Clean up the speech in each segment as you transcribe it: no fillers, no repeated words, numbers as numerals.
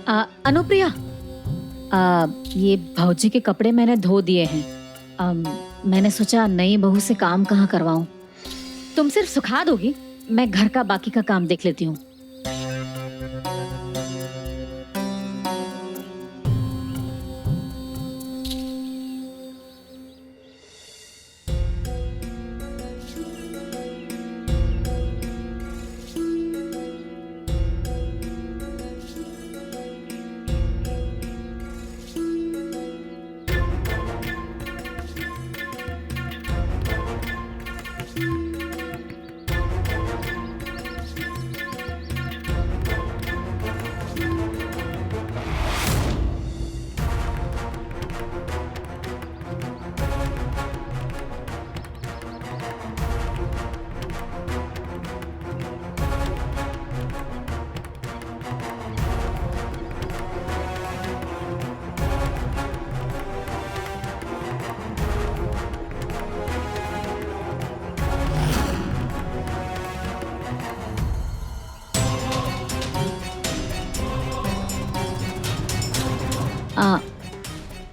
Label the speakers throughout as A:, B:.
A: अनुप्रिया, ये भौजी के कपड़े मैंने धो दिए हैं। मैंने सोचा नई बहू से काम कहाँ करवाऊं। तुम सिर्फ सुखा दोगी, मैं घर का बाकी का काम देख लेती हूँ।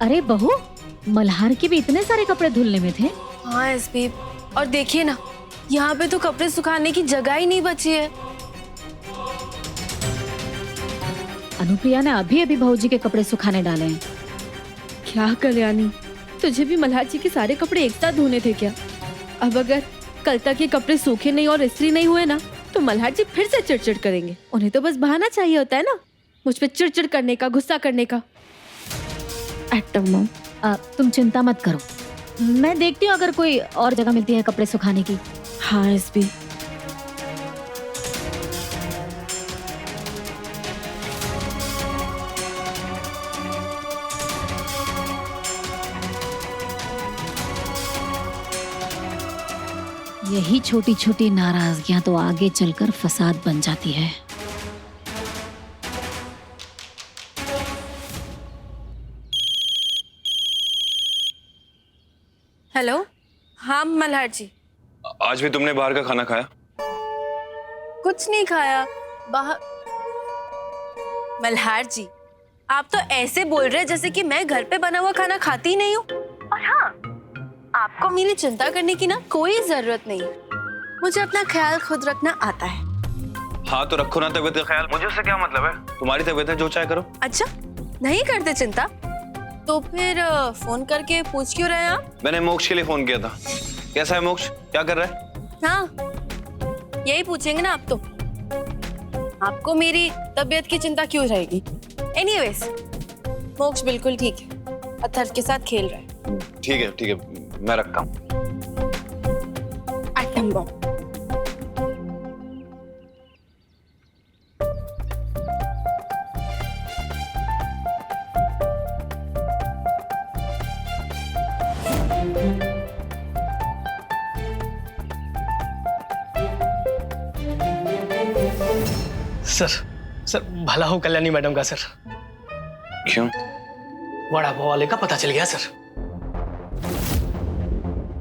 A: अरे बहू, मल्हार के भी इतने सारे कपड़े धुलने में थे।
B: हाँ एसपी, और देखिए ना, यहाँ पे तो कपड़े सुखाने की जगह ही नहीं बची है।
A: अनुप्रिया ने अभी अभी भौजी के कपड़े सुखाने डाले हैं।
C: क्या कल्याणी, तुझे भी मल्हार जी के सारे कपड़े एक साथ धोने थे क्या? अब अगर कल तक ये कपड़े सूखे नहीं और इस्त्री नहीं हुए ना, तो मल्हार जी फिर से चिड़चिड़ करेंगे। उन्हें तो बस बहाना चाहिए होता है ना, मुझ पे चिड़चिड़ करने का, गुस्सा करने का। एटम मॉम,
A: तुम चिंता मत करो, मैं देखती हूँ अगर कोई और जगह मिलती है कपड़े सुखाने की।
C: हाँ एसपी।
A: यही छोटी छोटी नाराजगियां तो आगे चलकर फसाद बन जाती है।
B: हेलो, हाँ मल्हार जी।
D: आज भी तुमने बाहर का खाना खाया?
B: कुछ नहीं खाया बाहर। मल्हार जी, आप तो ऐसे बोल रहे हैं जैसे कि मैं घर पे बना हुआ खाना खाती ही नहीं हूँ। और हाँ, आपको मेरी चिंता करने की ना कोई जरूरत नहीं है। मुझे अपना ख्याल खुद रखना आता है।
D: हाँ तो रखो ना तबीयत का ख्याल, मुझे उससे क्या मतलब है? तुम्हारी तबीयत है, जो चाहे करो।
B: अच्छा, नहीं करते चिंता तो फिर फोन करके पूछ क्यों रहे हैं आप?
D: मैंने मोक्ष के लिए फोन किया था। कैसा है मोक्ष, क्या कर रहा है?
B: हाँ, यही पूछेंगे ना आप तो। आपको मेरी तबीयत की चिंता क्यों रहेगी? एनीवेज, मोक्ष बिल्कुल ठीक है, अथर्व के साथ खेल रहा है।
D: ठीक है, मैं रखता हूँ।
B: Atom bomb.
E: सर भला हो कल्याणी मैडम का। सर
D: क्यों?
E: वड़ा पाव वाले का पता चल गया सर।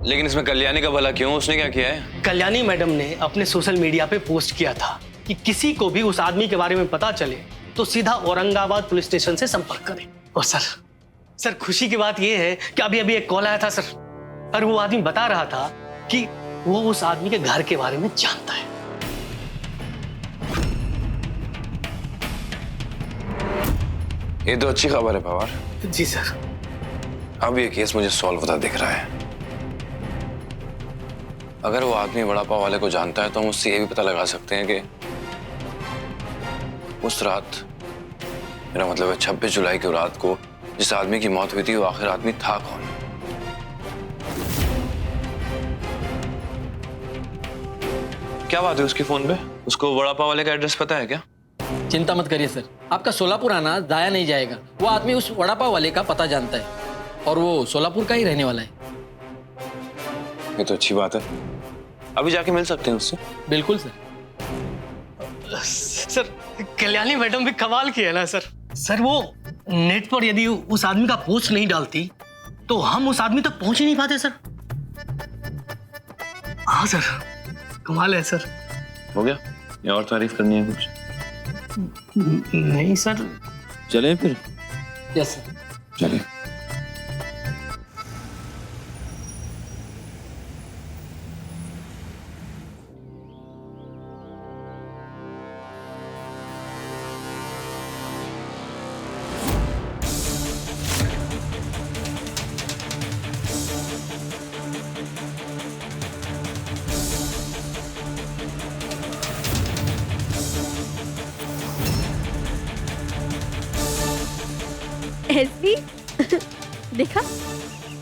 D: लेकिन इसमें कल्याणी का भला क्यों? उसने क्या किया है?
E: कल्याणी मैडम ने अपने सोशल मीडिया पे पोस्ट किया था कि किसी को भी उस आदमी के बारे में पता चले तो सीधा औरंगाबाद पुलिस स्टेशन से संपर्क करें। और सर खुशी की बात यह है कि अभी एक कॉल आया था सर, और वो आदमी बता रहा था कि वो उस आदमी के घर के बारे में जानता है।
D: ये तो अच्छी खबर है पवार।
E: जी सर।
D: अब ये केस मुझे सॉल्व होता दिख रहा है। अगर वो आदमी वड़ा पाव वाले को जानता है तो हम उससे ये भी पता लगा सकते हैं कि उस रात, मेरा मतलब है 26 जुलाई की रात को जिस आदमी की मौत हुई थी, वो आखिर आदमी था कौन? क्या बात है उसकी फोन पे? उसको वड़ा पाव वाले का एड्रेस पता है क्या?
F: चिंता मत करिए सर, आपका सोलापुर आना जाया नहीं जाएगा। वो आदमी उस वड़ा पाव वाले का पता जानता है और वो सोलापुर का ही रहने वाला है।
D: ये तो अच्छी बात है, अभी जाके मिल सकते हैं उससे।
F: बिल्कुल सर।
E: सर कल्याणी मैडम भी कमाल की है ना सर वो नेट पर यदि उस आदमी का पोस्ट नहीं डालती तो हम उस आदमी तक पहुंच ही नहीं पाते सर। हाँ सर, कमाल है सर।
D: हो गया या और तारीफ करनी है कुछ?
E: नहीं सर,
D: चलें फिर?
F: Yes sir.
D: चलें।
C: एसपी देखा,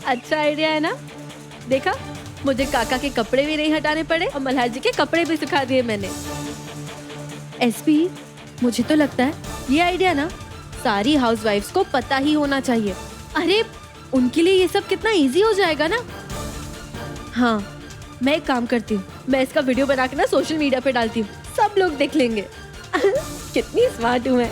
C: अच्छा आइडिया है ना। देखा, मुझे काका के कपड़े भी नहीं हटाने पड़े और मल्हार जी के कपड़े भी सुखा दिए मैंने। एसपी, मुझे तो लगता है ये आइडिया ना सारी हाउसवाइफ्स को पता ही होना चाहिए। अरे उनके लिए ये सब कितना इजी हो जाएगा ना। हाँ, मैं एक काम करती हूँ, मैं इसका वीडियो बना के ना सोशल मीडिया पे डालती हूँ, सब लोग देख लेंगे। कितनी स्मार्ट हूँ मैं।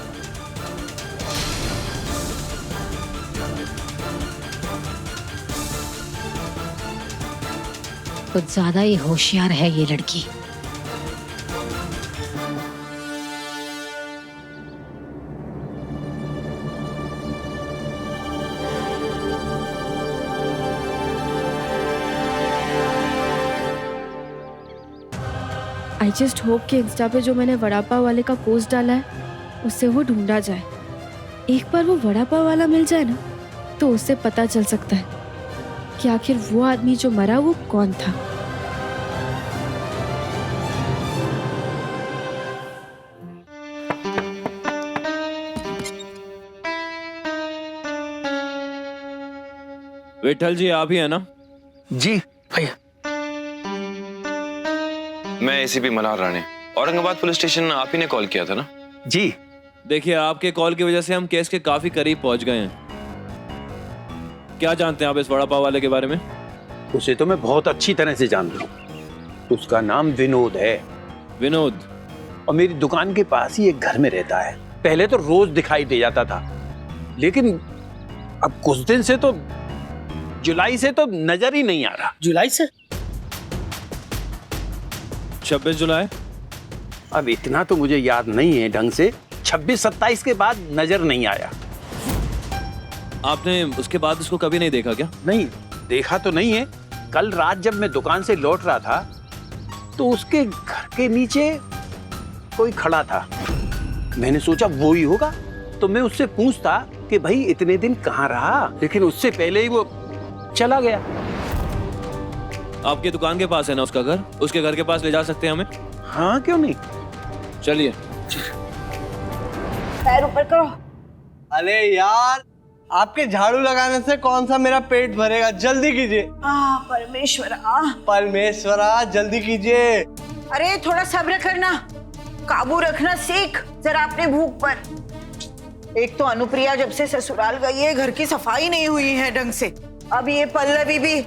A: कुछ ज्यादा ही होशियार है ये लड़की।
C: आई जस्ट होप कि इंस्टा पे जो मैंने वड़ा पाव वाले का पोस्ट डाला है उससे वो ढूंढा जाए। एक बार वो वड़ा पाव वाला मिल जाए ना तो उससे पता चल सकता है कि आखिर वो आदमी जो मरा वो कौन था।
D: विठल जी, आप ही है ना?
E: जी भैया।
D: मैं ACP Malhar Rane, Aurangabad police station. आप ही ने कॉल किया था ना?
E: जी।
D: देखिए, आपके कॉल की वजह से हम केस के काफी करीब पहुंच गए हैं। क्या जानते हैं आप इस वड़ा पाव वाले के बारे में?
G: उसे तो मैं बहुत अच्छी तरह से जानता हूँ। उसका नाम विनोद है।
D: विनोद?
G: और मेरी दुकान के पास ही एक घर में रहता है। पहले तो रोज दिखाई दे जाता था, लेकिन अब कुछ दिन से तो जुलाई से तो नजर ही नहीं आ रहा।
E: जुलाई से?
D: 26 जुलाई?
G: अब इतना तो मुझे याद नहीं है ढंग से। 26-27 के बाद नजर नहीं आया।
D: आपने उसके बाद उसको कभी नहीं देखा क्या?
G: नहीं, देखा तो नहीं है। कल रात जब मैं दुकान से लौट रहा था तो उसके घर के नीचे कोई खड़ा था। मैंने सोचा वो ही होगा, तो मैं उससे पूछता कि भाई इतने दिन कहाँ रहा, लेकिन उससे पहले ही वो चला गया।
D: आपकी दुकान के पास है ना उसका घर? उसके घर के पास ले जा सकते हैं हमें?
G: हाँ, क्यों नहीं।
D: चलिए।
H: पैर ऊपर करो।
I: अरे यार, आपके झाड़ू लगाने से कौन सा मेरा पेट भरेगा? जल्दी कीजिए।
H: परमेश्वरा।
I: परमेश्वरा, जल्दी कीजिए।
H: अरे थोड़ा सब्र करना, काबू रखना सीख जरा अपने भूख पर। एक तो अनुप्रिया जब से ससुराल गई है घर की सफाई नहीं हुई है ढंग से। अब ये पल्लवी भी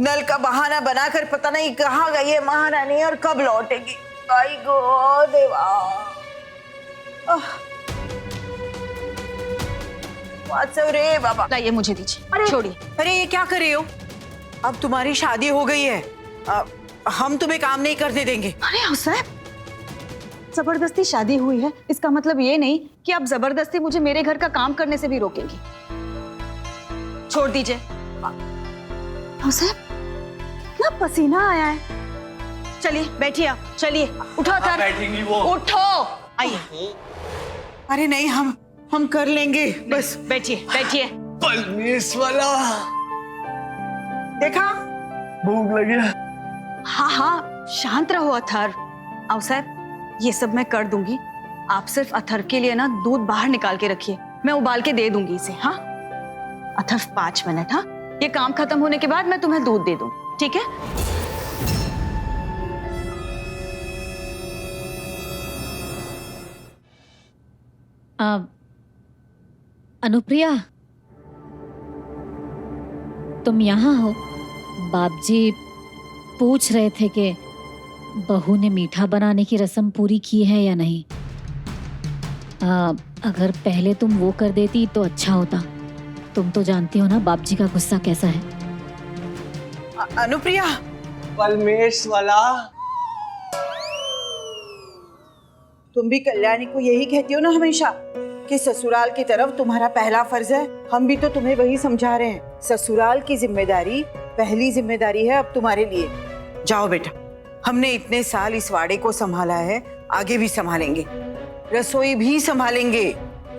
H: नल का बहाना बनाकर पता नहीं कहाँ गई है महारानी और कब लौटेगी। आई गो देवा। रे बाबा,
B: लाइए, मुझे दीजिए।
H: छोड़िए। अरे ये क्या कर रहे हो? अब तुम्हारी शादी हो गई है, हम तुम्हें काम नहीं करने देंगे।
J: अरे हुसैन, जबरदस्ती शादी हुई है इसका मतलब ये नहीं कि आप जबरदस्ती मुझे मेरे घर का काम करने से भी रोकेंगी।
H: छोड़ दीजिए।
J: हुसैन, इतना पसीना आया है।
H: चलिए बैठिए आप, चलिए उठो अतर।
I: बैठेंगी वो?
H: उठो, आइए। अरे नहीं, हम कर लेंगे, बस बैठिए बैठिए।
I: परमेश्वरा,
H: देखा?
I: भूख लगी।
J: हाँ हाँ, शांत रहो अथर। अवसर, ये सब मैं कर दूंगी। आप सिर्फ अथर के लिए ना दूध बाहर निकाल के रखिए, मैं उबाल के दे दूंगी इसे। हाँ अथर, 5 मिनट। हाँ, ये काम खत्म होने के बाद मैं तुम्हें दूध दे दूं, ठीक है?
A: अनुप्रिया, तुम यहाँ हो? बापजी पूछ रहे थे कि बहू ने मीठा बनाने की रस्म पूरी की है या नहीं। अगर पहले तुम वो कर देती तो अच्छा होता। तुम तो जानती हो ना बापजी का गुस्सा कैसा है।
H: अनुप्रिया।
I: परमेश्वरा,
H: तुम भी कल्याणी को यही कहती हो ना हमेशा कि ससुराल की तरफ तुम्हारा पहला फर्ज है। हम भी तो तुम्हें वही समझा रहे हैं। ससुराल की जिम्मेदारी पहली जिम्मेदारी है अब तुम्हारे लिए। जाओ बेटा, हमने इतने साल इस वाड़े को संभाला है, आगे भी संभालेंगे, रसोई भी संभालेंगे।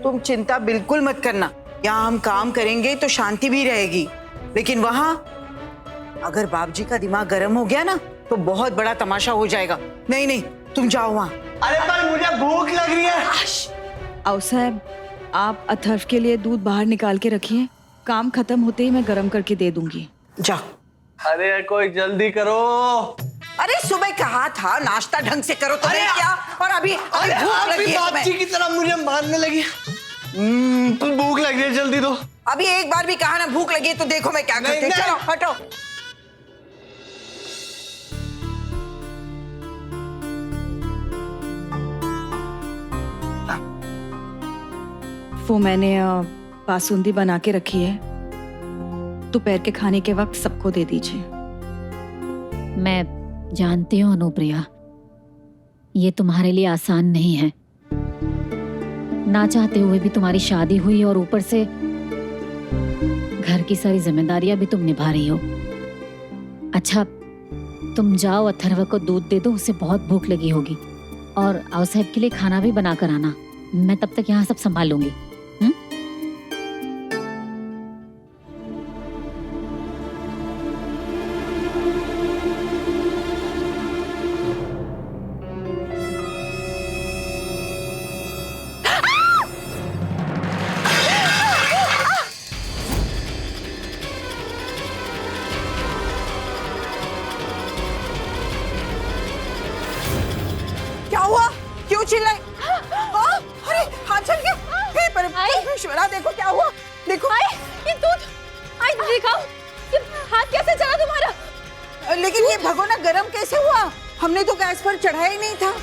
H: तुम चिंता बिल्कुल मत करना। यहाँ हम काम करेंगे तो शांति भी रहेगी, लेकिन वहाँ अगर बाप जी का दिमाग गर्म हो गया ना तो बहुत बड़ा तमाशा हो जाएगा। नहीं नहीं, तुम जाओ वहाँ।
I: अरे पर मुझे भूख लग रही है।
J: आओ साहब, आप अथर्व के लिए दूध बाहर निकाल के रखिए, काम खत्म होते ही मैं गर्म करके दे दूंगी।
H: जाओ।
I: अरे कोई जल्दी करो।
H: अरे सुबह कहा था नाश्ता ढंग से करो, तुम्हें क्या? और अभी भूख लगी है
I: बाप
H: तुम्हें।
I: जी की तरह मुझे मारने लगी। भूख लग रही है, जल्दी दो।
H: अभी एक बार भी कहा ना भूख लगी है तो देखो मैं क्या करती हूँ। चलो हटो।
J: वो मैंने बासुंदी बना के रखी है, दोपहर के खाने के वक्त सबको दे दीजिए।
A: मैं जानती हूँ अनुप्रिया, ये तुम्हारे लिए आसान नहीं है। ना चाहते हुए भी तुम्हारी शादी हुई और ऊपर से घर की सारी जिम्मेदारियां भी तुम निभा रही हो। अच्छा, तुम जाओ, अथर्व को दूध दे दो, उसे बहुत भूख लगी होगी। और साहब के लिए खाना भी बना कर आना, मैं तब तक यहाँ सब संभाल लूंगी।
H: क्या हुआ? क्यों चिल्लाए? हाँ? अरे हाथ चल गया। हे परमेश्वरा, देखो क्या हुआ। देखो
C: ये दूध, आई दिखाओ, ये हाथ कैसे चला तुम्हारा?
H: लेकिन ये भगोना गरम कैसे हुआ? हमने तो गैस पर चढ़ाया ही नहीं था।